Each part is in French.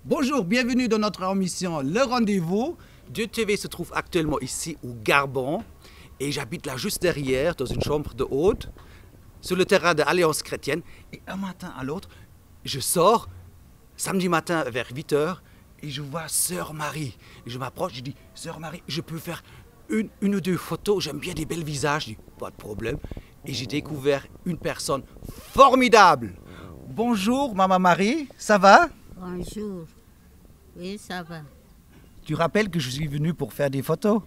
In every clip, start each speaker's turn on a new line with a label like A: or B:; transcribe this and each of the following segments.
A: Bonjour, bienvenue dans notre émission Le Rendez-vous. Dieu TV se trouve actuellement ici au Gabon et j'habite là juste derrière dans une chambre de hôte sur le terrain de l'Alliance chrétienne. Et un matin à l'autre, je sors samedi matin vers 8 h et je vois Sœur Marie. Et je m'approche, je dis Sœur Marie, je peux faire une ou deux photos, j'aime bien des belles visages. Je dis pas de problème. Et j'ai découvert une personne formidable. Bonjour Maman Marie, ça va?
B: Bonjour. Oui, ça va.
A: Tu rappelles que je suis venu pour faire des photos?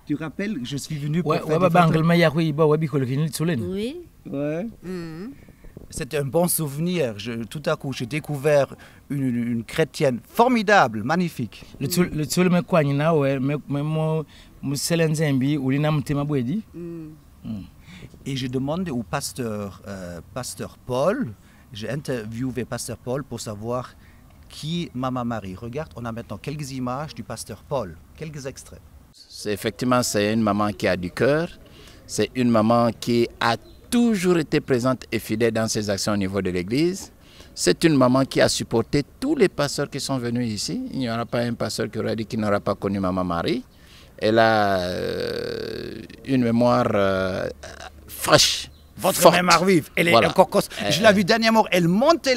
A: Tu rappelles que je suis venu pour faire des photos?
B: Oui.
A: Ouais. C'était un bon souvenir. Tout à coup, j'ai découvert une chrétienne formidable, magnifique. Et j'ai demandé au pasteur Paul, j'ai interviewé pasteur Paul pour savoir qui est Maman Marie. Regarde, on a maintenant quelques images du pasteur Paul, quelques extraits.
C: Effectivement, c'est une maman qui a du cœur, c'est une maman qui a toujours été présente et fidèle dans ses actions au niveau de l'église. C'est une maman qui a supporté tous les pasteurs qui sont venus ici. Il n'y aura pas un pasteur qui aura dit qu'il n'aura pas connu Maman Marie. Elle a une mémoire fraîche.
A: Votre
C: forte.
A: mémoire vive. Elle est
C: Voilà.
A: encore je l'ai vu dernièrement, elle montait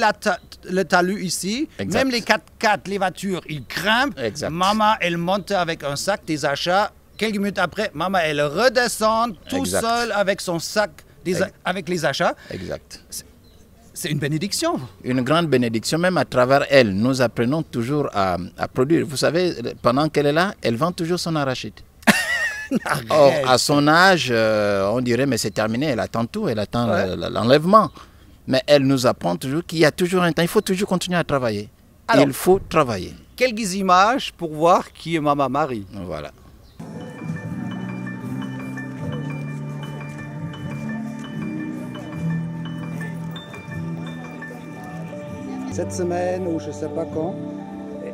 A: le talus ici.
C: Exact.
A: Même les 4x4, les voitures, ils grimpent.
C: Exact.
A: Maman, elle montait avec un sac, des achats. Quelques minutes après, maman, elle redescend tout
C: Exact.
A: seule avec son sac, avec les achats.
C: Exact.
A: C'est une bénédiction.
C: Une grande bénédiction, même à travers elle. Nous apprenons toujours à produire. Vous savez, pendant qu'elle est là, elle vend toujours son arachide. Or, à son âge, on dirait, mais c'est terminé, elle attend tout, elle attend l'enlèvement. Mais elle nous apprend toujours qu'il y a toujours un temps, il faut toujours continuer à travailler.
A: Alors,
C: il faut travailler.
A: Quelques images pour voir qui est Maman Marie.
C: Voilà.
A: Cette semaine, ou je ne sais pas quand,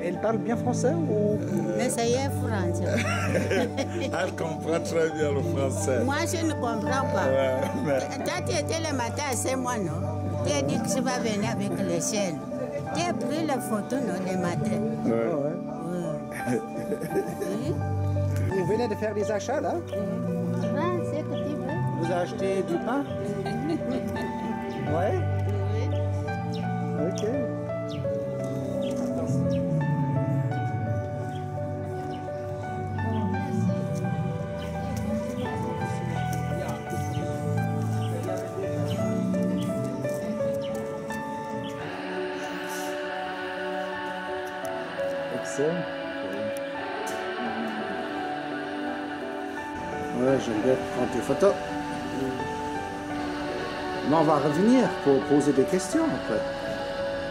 A: elle parle bien français ou...
B: Mais ça y est, français.
D: Elle comprend très bien le français.
B: Moi, je ne comprends pas.
D: Ouais, mais...
B: Toi, tu étais le matin à 5 mois, non? Tu as dit que je vais venir avec les chaînes. Tu as pris les photos, non, le matin?
A: Vous venez de faire des achats, là?
B: Ah, c'est que tu veux.
A: Vous achetez du pain? Ouais. Ok. Excellent. Ouais, j'aime bien prendre des photos. Mais on va revenir pour poser des questions après.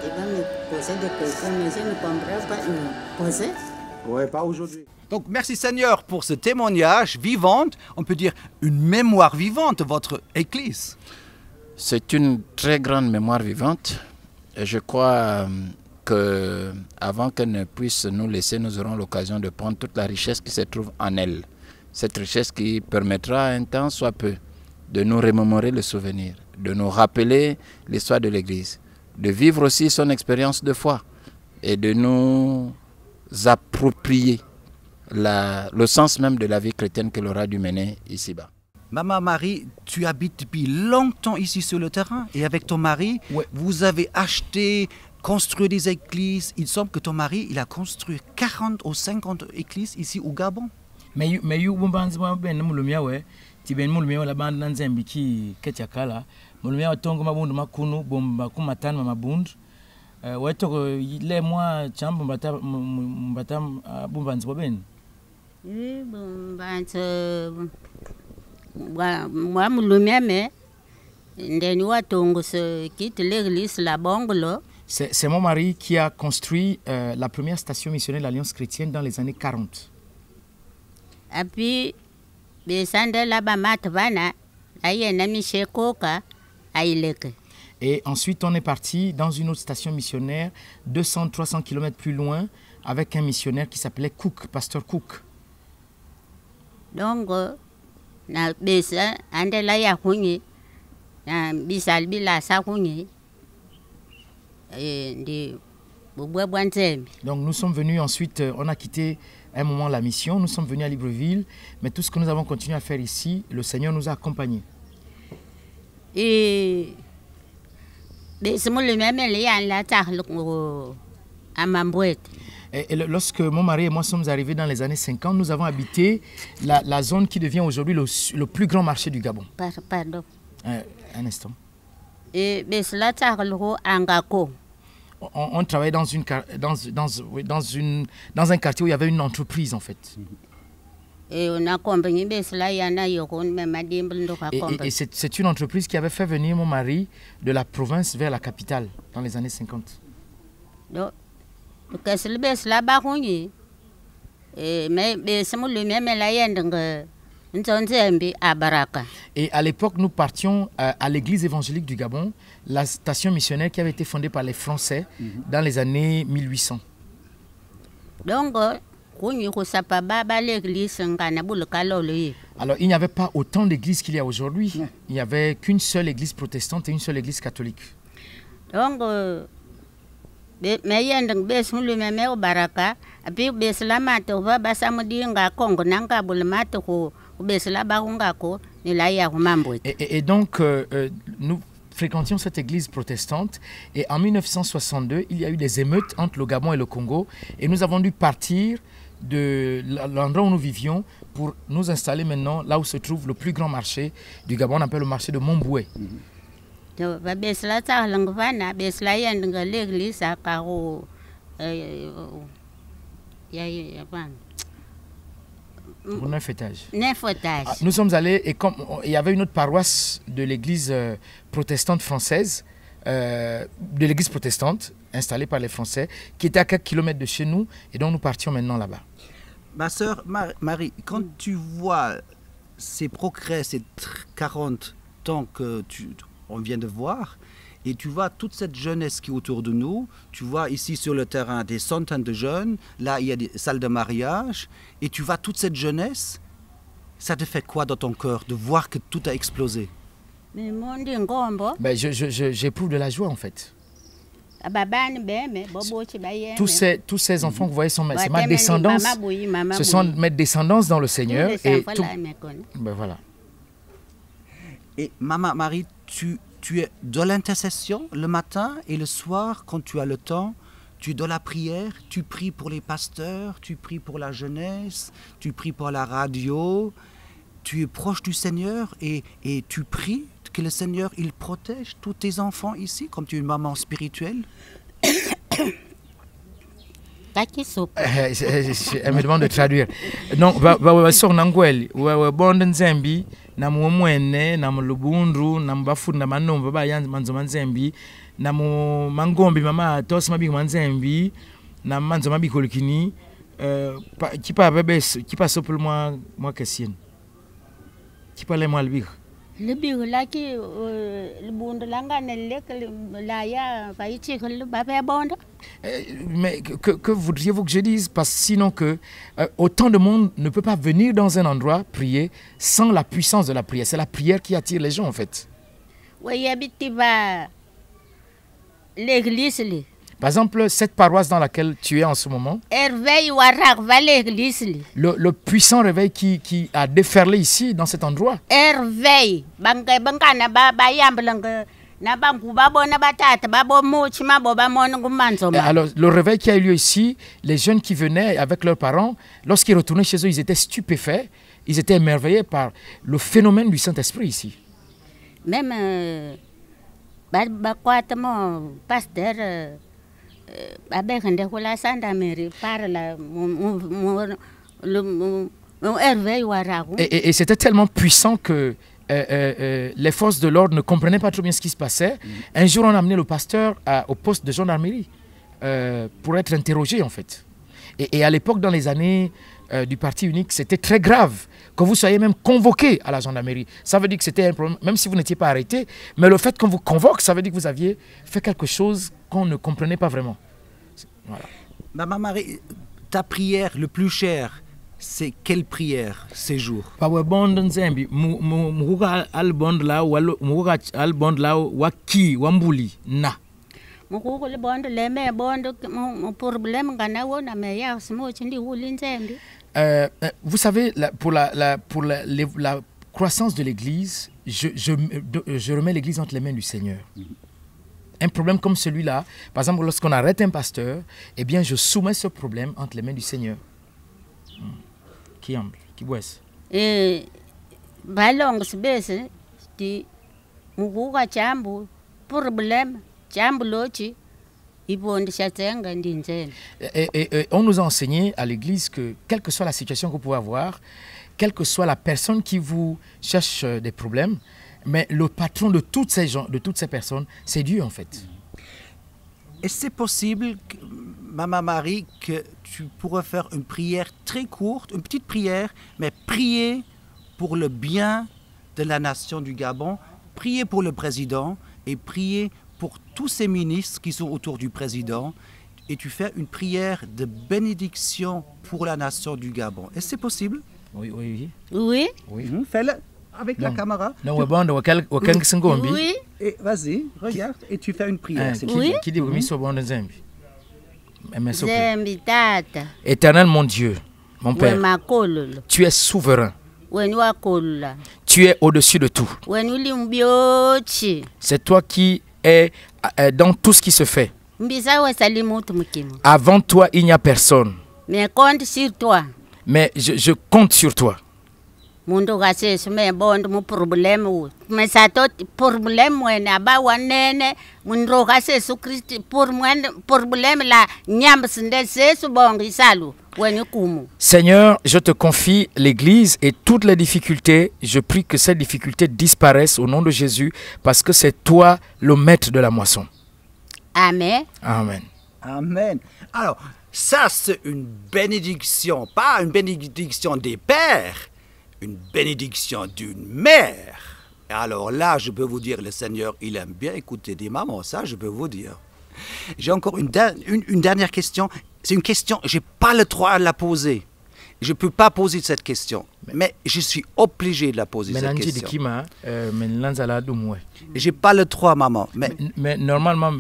B: Tu vas me poser des questions, mais je ne comprends pas. Poser?
A: Ouais, pas aujourd'hui. Donc merci Seigneur pour ce témoignage vivante, on peut dire une mémoire vivante de votre Église.
C: C'est une très grande mémoire vivante. Et je crois que avant qu'elle ne puisse nous laisser, nous aurons l'occasion de prendre toute la richesse qui se trouve en elle. Cette richesse qui permettra un temps soit peu de nous remémorer le souvenir, de nous rappeler l'histoire de l'Église, de vivre aussi son expérience de foi et de nous approprier le sens même de la vie chrétienne qu'elle aura dû mener ici-bas.
A: Maman Marie, tu habites depuis longtemps ici sur le terrain et avec ton mari, vous avez acheté, construit des églises. Il semble que ton mari, il a construit 40 ou 50 églises ici au Gabon.
E: Mais you bombanzima ben mulumia we ti ben mulumia la band nanzembi ki ketiakala mulumia watongo mabundu makunu bomba kumatana mabundu weto le moi chambo mbata bombanzima ben
B: Oui, bombanzima moi mulumia me ndeni watongo se quitte l'église la bongolo.
E: C'est mon mari qui a construit la première station missionnaire de l'Alliance chrétienne dans les années 40.
B: Et puis, et
E: ensuite, on est parti dans une autre station missionnaire, 200-300 km plus loin, avec un missionnaire qui s'appelait Cook, pasteur Cook.
B: Donc, na besa andela ya hunyi na bisal bila sa hunyi ndi
E: Donc nous sommes venus ensuite, on a quitté un moment la mission, nous sommes venus à Libreville, mais tout ce que nous avons continué à faire ici, le Seigneur nous a accompagnés.
B: Et
E: lorsque mon mari et moi sommes arrivés dans les années 50, nous avons habité la zone qui devient aujourd'hui le plus grand marché du Gabon.
B: Pardon.
E: Un instant.
B: Et
E: on travaillait dans un quartier où il y avait une entreprise en fait. Et c'est une entreprise qui avait fait venir mon mari de la province vers la capitale dans les années 50. Et à l'époque, nous partions à l'église évangélique du Gabon, la station missionnaire qui avait été fondée par les Français dans les années 1800.
B: Donc, alors,
E: il n'y avait pas autant d'églises qu'il y a aujourd'hui. Il n'y avait qu'une seule église protestante et une seule église catholique.
B: Donc,
E: et donc, nous fréquentions cette église protestante et en 1962, il y a eu des émeutes entre le Gabon et le Congo et nous avons dû partir de l'endroit où nous vivions pour nous installer maintenant là où se trouve le plus grand marché du Gabon, on appelle le marché de Momboué. Pour neuf étages. Nous sommes allés et comme il y avait une autre paroisse de l'église protestante française, de l'église protestante installée par les Français, qui était à quelques kilomètres de chez nous, et donc nous partions maintenant là-bas.
A: Ma sœur Marie, quand tu vois ces progrès, ces 40 ans que on vient de voir, et tu vois toute cette jeunesse qui est autour de nous, tu vois ici sur le terrain des centaines de jeunes, là il y a des salles de mariage, et tu vois toute cette jeunesse, ça te fait quoi dans ton cœur de voir que tout a explosé?
E: J'éprouve de la joie en fait. Tous ces enfants que vous voyez sont ma descendance, ce sont mes descendances dans le Seigneur. Et tout, voilà.
A: Et Maman Marie, tu es de l'intercession le matin et le soir quand tu as le temps, tu es dans la prière, tu pries pour les pasteurs, tu pries pour la jeunesse, tu pries pour la radio, tu es proche du Seigneur et tu pries que le Seigneur il protège tous tes enfants ici comme tu es une maman spirituelle.
E: Elle me demande de traduire. Donc, sur Nangwel, bon Nzembi, namu mwene, namu lubundu, namu bafunda manomba ba yanz manzo manzembi, namu mangombi mama tos mabi manzembi, namu manzo mabi kolkini, qui pas bébé, qui pas pour moi question. Qui parle moi le big.
B: Le big là qui le bundu langa nelek la ya va ici que le baba bonda.
E: Mais que voudriez-vous que je dise? Parce que sinon que autant de monde ne peut pas venir dans un endroit prier sans la puissance de la prière. C'est la prière qui attire les gens en fait.
B: Oui, habite va l'église.
E: Par exemple, cette paroisse dans laquelle tu es en ce moment, le puissant réveil qui a déferlé ici, dans cet endroit.
B: Alors,
E: le réveil qui a eu lieu ici, les jeunes qui venaient avec leurs parents, lorsqu'ils retournaient chez eux, ils étaient stupéfaits, ils étaient émerveillés par le phénomène du Saint-Esprit ici.
B: Même, pasteur,
E: et c'était tellement puissant que les forces de l'ordre ne comprenaient pas trop bien ce qui se passait. Un jour, on a amené le pasteur au poste de gendarmerie pour être interrogé en fait. Et à l'époque, dans les années du parti unique, c'était très grave que vous soyez même convoqué à la gendarmerie. Ça veut dire que c'était un problème, même si vous n'étiez pas arrêté, mais le fait qu'on vous convoque, ça veut dire que vous aviez fait quelque chose qu'on ne comprenait pas vraiment. Voilà.
A: Maman Marie, ta prière le plus chère, c'est quelle prière ces jours?
E: Vous savez, pour la croissance de l'Église, je remets l'Église entre les mains du Seigneur. Un problème comme celui-là, par exemple, lorsqu'on arrête un pasteur, eh bien, je soumets ce problème entre les mains du Seigneur. Qui humble, qui boisse.
B: Balong sebese di mukuka chambu problème chambu lochi ibondi chatenga ndinzeni.
E: Et on nous a enseigné à l'église que quelle que soit la situation que vous pouvez avoir, quelle que soit la personne qui vous cherche des problèmes, mais le patron de toutes ces gens, de toutes ces personnes, c'est Dieu en fait.
A: Et c'est possible, Maman Marie, que tu pourrais faire une prière très courte, une petite prière, mais prier pour le bien de la nation du Gabon, prier pour le président et prier pour tous ces ministres qui sont autour du président. Et tu fais une prière de bénédiction pour la nation du Gabon. Est-ce que c'est possible?
E: Oui, oui,
B: Oui.
E: oui.
A: Fais-le avec la caméra.
E: Non, oui.
A: Et vas-y, regarde, et tu fais une prière.
B: Oui.
E: Qui dit
B: Zembi tata.
E: Éternel mon Dieu, mon Père,
B: Makololo.
E: tu es souverain.
B: Wenu wakolula.
E: Tu es au-dessus de tout.
B: Wenu limbiochi.
E: C'est toi qui es dans tout ce qui se fait.
B: Mbisa wasalimu tumukimu.
E: Avant toi, il n'y a personne.
B: Mais compte sur toi.
E: Mais je compte sur toi.
B: Mundo gasesu me bond mu problème wu. Mais ça tot problème wena aba wanene mundo gasesu Christ pour problème la nyambsinde sesu bongi salu.
E: Seigneur, je te confie l'Église et toutes les difficultés. Je prie que ces difficultés disparaissent au nom de Jésus parce que c'est toi le maître de la moisson.
B: Amen.
E: Amen.
A: Amen. Alors, ça c'est une bénédiction, pas une bénédiction des pères, une bénédiction d'une mère. Et alors là, je peux vous dire, le Seigneur, il aime bien écouter des mamans, ça je peux vous dire. J'ai encore une dernière question. C'est une question, je n'ai pas le droit de la poser. Je ne peux pas poser cette question. Mais je suis obligé de la poser, cette question. Je n'ai pas le droit, maman.
E: Mais normalement...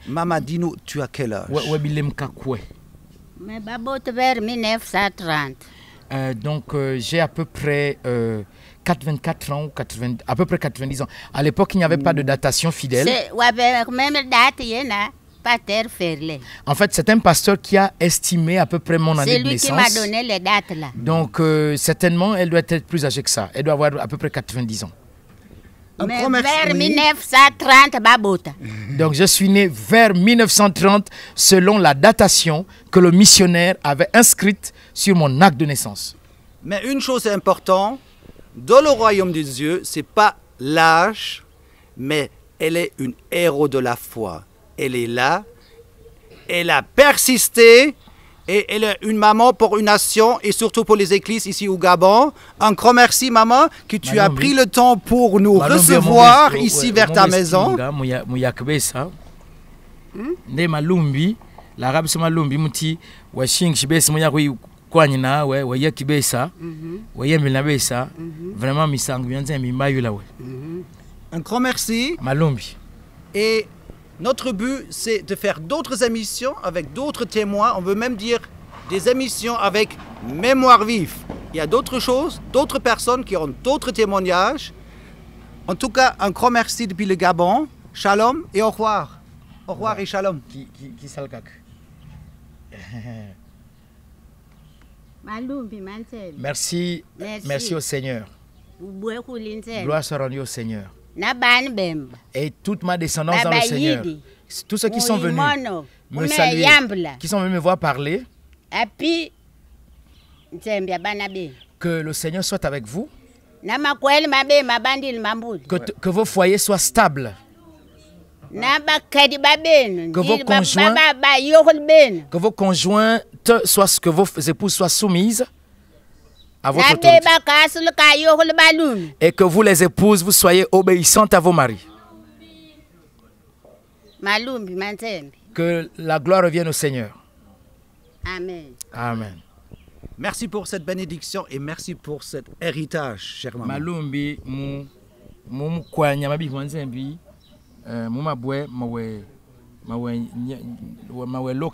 A: Maman, dis-nous, tu as quel âge?
B: Mais babot vers 1930.
E: Donc j'ai à peu près 84 ans, à peu près 90 ans. À l'époque, il n'y avait pas de datation fidèle.
B: Même date,
E: en fait, c'est un pasteur qui a estimé à peu près mon année de naissance.
B: C'est lui qui m'a donné les dates là.
E: Donc, certainement, elle doit être plus âgée que ça. Elle doit avoir à peu près 90 ans.
B: Mais vers 1930, babota.
E: Donc, je suis né vers 1930 selon la datation que le missionnaire avait inscrite sur mon acte de naissance.
A: Mais une chose est importante, dans le royaume des dieux, ce n'est pas l'âge, mais elle est une héros de la foi. Elle est là, elle a persisté et elle est une maman pour une nation et surtout pour les églises ici au Gabon. Un grand merci maman que tu as pris le temps pour nous recevoir ici vers ta maison. Un grand merci. Et notre but, c'est de faire d'autres émissions avec d'autres témoins. On veut même dire des émissions avec mémoire vive. Il y a d'autres choses, d'autres personnes qui ont d'autres témoignages. En tout cas, un grand merci depuis le Gabon. Shalom et au revoir. Au revoir et shalom.
E: Merci au Seigneur. Gloire soit rendue au Seigneur. Et toute ma descendance dans le Seigneur. Tous ceux qui sont venus me saluer, qui sont venus me voir parler, que le Seigneur soit avec vous, que vos foyers soient stables, que vos conjointes soient, que vos épouses soient soumises à votre autorité. Et que vous les épouses, vous soyez obéissantes à vos maris. Que la gloire revienne au Seigneur.
B: Amen.
E: Amen.
A: Merci pour cette bénédiction et merci pour cet héritage, chère maman.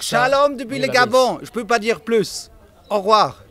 A: Shalom depuis le Gabon. Je ne peux pas dire plus. Au revoir.